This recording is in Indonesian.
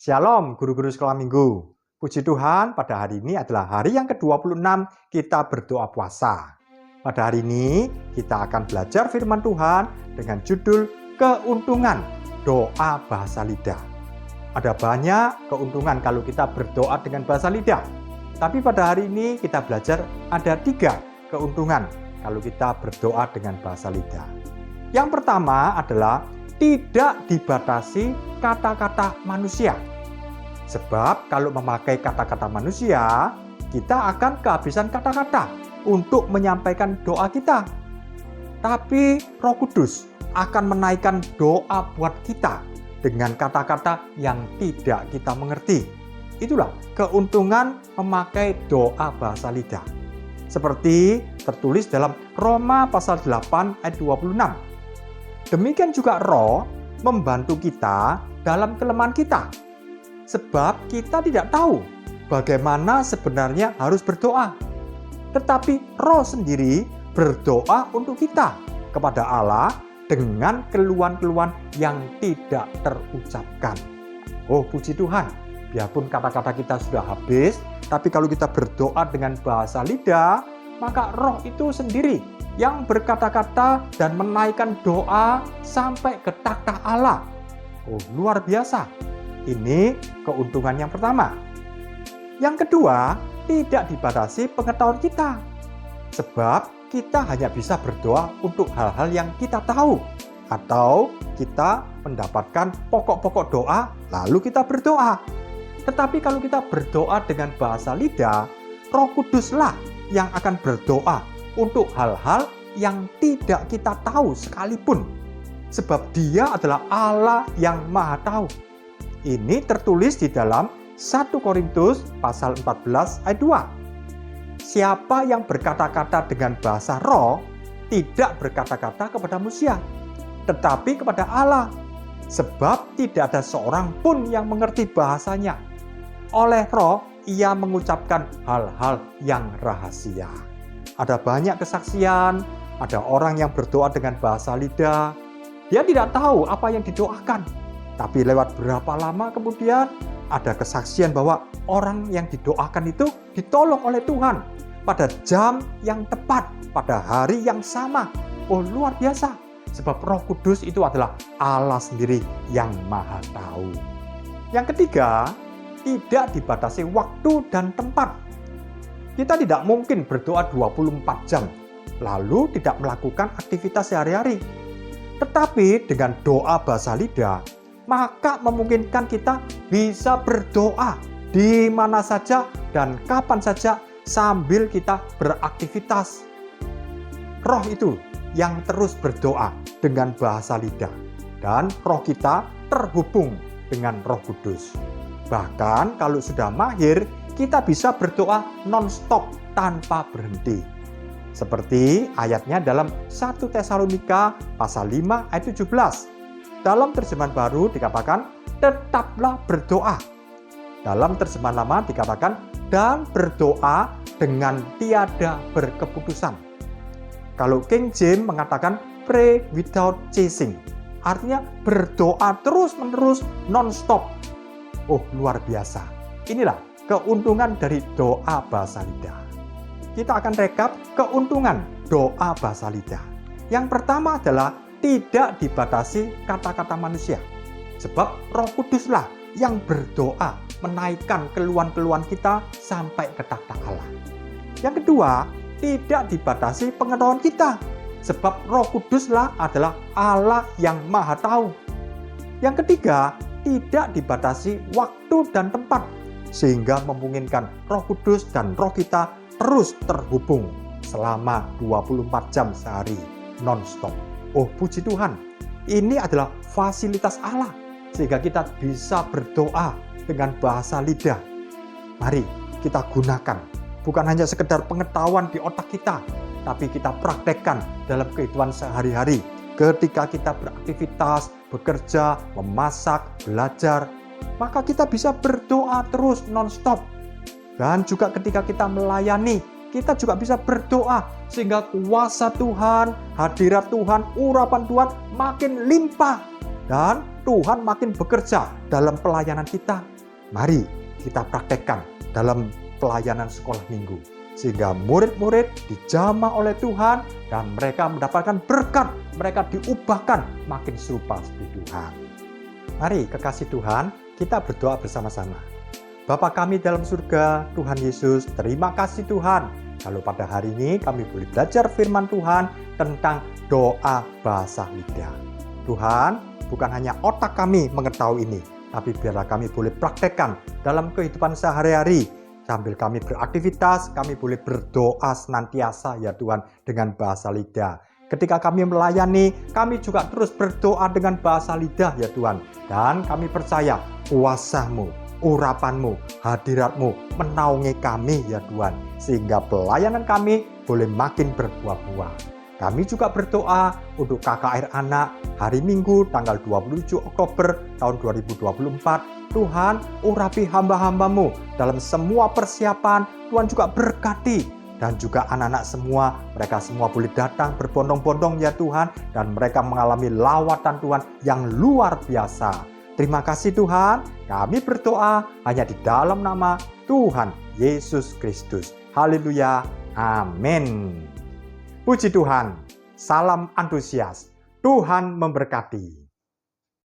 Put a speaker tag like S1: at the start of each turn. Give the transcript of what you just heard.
S1: Shalom guru-guru sekolah minggu. Puji Tuhan, pada hari ini adalah hari yang ke-26 kita berdoa puasa. Pada hari ini kita akan belajar firman Tuhan dengan judul keuntungan doa bahasa lidah. Ada banyak keuntungan kalau kita berdoa dengan bahasa lidah. Tapi pada hari ini kita belajar ada 3 keuntungan kalau kita berdoa dengan bahasa lidah. Yang pertama adalah tidak dibatasi kata-kata manusia. Sebab kalau memakai kata-kata manusia, kita akan kehabisan kata-kata untuk menyampaikan doa kita. Tapi Roh Kudus akan menaikkan doa buat kita dengan kata-kata yang tidak kita mengerti. Itulah keuntungan memakai doa bahasa lidah. Seperti tertulis dalam Roma pasal 8 ayat 26. Demikian juga Roh membantu kita dalam kelemahan kita. Sebab kita tidak tahu bagaimana sebenarnya harus berdoa. Tetapi Roh sendiri berdoa untuk kita kepada Allah dengan keluhan-keluhan yang tidak terucapkan. Oh puji Tuhan, biarpun kata-kata kita sudah habis, tapi kalau kita berdoa dengan bahasa lidah, maka Roh itu sendiri yang berkata-kata dan menaikkan doa sampai ke takhta Allah. Oh luar biasa. Ini keuntungan yang pertama. Yang kedua, tidak dibatasi pengetahuan kita. Sebab kita hanya bisa berdoa untuk hal-hal yang kita tahu. Atau kita mendapatkan pokok-pokok doa, lalu kita berdoa. Tetapi kalau kita berdoa dengan bahasa lidah, Roh Kuduslah yang akan berdoa untuk hal-hal yang tidak kita tahu sekalipun. Sebab Dia adalah Allah yang Maha Tahu. Ini tertulis di dalam 1 Korintus pasal 14 ayat 2. Siapa yang berkata-kata dengan bahasa roh tidak berkata-kata kepada manusia, tetapi kepada Allah. Sebab tidak ada seorang pun yang mengerti bahasanya. Oleh roh ia mengucapkan hal-hal yang rahasia. Ada banyak kesaksian, ada orang yang berdoa dengan bahasa lidah. Dia tidak tahu apa yang didoakan. Tapi lewat berapa lama kemudian ada kesaksian bahwa orang yang didoakan itu ditolong oleh Tuhan pada jam yang tepat, pada hari yang sama. Oh luar biasa, sebab Roh Kudus itu adalah Allah sendiri yang Maha Tahu. Yang ketiga, tidak dibatasi waktu dan tempat. Kita tidak mungkin berdoa 24 jam, lalu tidak melakukan aktivitas sehari-hari. Tetapi dengan doa bahasa lidah, maka memungkinkan kita bisa berdoa di mana saja dan kapan saja sambil kita beraktivitas. Roh itu yang terus berdoa dengan bahasa lidah dan roh kita terhubung dengan Roh Kudus. Bahkan kalau sudah mahir, kita bisa berdoa non-stop tanpa berhenti. Seperti ayatnya dalam 1 Tesalonika pasal 5 ayat 17. Dalam terjemahan baru dikatakan, tetaplah berdoa. Dalam terjemahan lama dikatakan, dan berdoa dengan tiada berkeputusan. Kalau King James mengatakan, pray without ceasing. Artinya berdoa terus-menerus non-stop. Oh luar biasa. Inilah keuntungan dari doa bahasa lidah. Kita akan rekap keuntungan doa bahasa lidah. Yang pertama adalah tidak dibatasi kata-kata manusia. Sebab Roh Kuduslah yang berdoa menaikkan keluhan-keluhan kita sampai ke takhta Allah. Yang kedua, tidak dibatasi pengetahuan kita. Sebab Roh Kuduslah adalah Allah yang Maha Tahu. Yang ketiga, tidak dibatasi waktu dan tempat. Sehingga memungkinkan Roh Kudus dan roh kita terus terhubung selama 24 jam sehari non-stop. Oh puji Tuhan, ini adalah fasilitas Allah sehingga kita bisa berdoa dengan bahasa lidah. Mari kita gunakan, bukan hanya sekedar pengetahuan di otak kita, tapi kita praktekkan dalam kehidupan sehari-hari. Ketika kita beraktivitas, bekerja, memasak, belajar, maka kita bisa berdoa terus non-stop. Dan juga ketika kita melayani, kita juga bisa berdoa sehingga kuasa Tuhan, hadirat Tuhan, urapan Tuhan makin limpah. Dan Tuhan makin bekerja dalam pelayanan kita. Mari kita praktekkan dalam pelayanan sekolah minggu, sehingga murid-murid dijamah oleh Tuhan dan mereka mendapatkan berkat, mereka diubahkan makin serupa seperti Tuhan. Mari kekasih Tuhan, kita berdoa bersama-sama. Bapa kami dalam surga, Tuhan Yesus, terima kasih Tuhan. Kalau pada hari ini kami boleh belajar firman Tuhan tentang doa bahasa lidah. Tuhan, bukan hanya otak kami mengetahui ini, tapi biarlah kami boleh praktekkan dalam kehidupan sehari-hari. Sambil kami beraktivitas, kami boleh berdoa senantiasa ya Tuhan dengan bahasa lidah. Ketika kami melayani, kami juga terus berdoa dengan bahasa lidah ya Tuhan. Dan kami percaya kuasa-Mu, urapan-Mu, hadirat-Mu menaungi kami ya Tuhan. Sehingga pelayanan kami boleh makin berbuah-buah. Kami juga berdoa untuk KKR Anak hari Minggu tanggal 27 Oktober tahun 2024. Tuhan, urapi hamba-hamba-Mu dalam semua persiapan. Tuhan juga berkati. Dan juga anak-anak semua, mereka semua boleh datang berbondong-bondong ya Tuhan. Dan mereka mengalami lawatan Tuhan yang luar biasa. Terima kasih Tuhan, kami berdoa hanya di dalam nama Tuhan Yesus Kristus. Haleluya, amin. Puji Tuhan, salam antusias. Tuhan memberkati.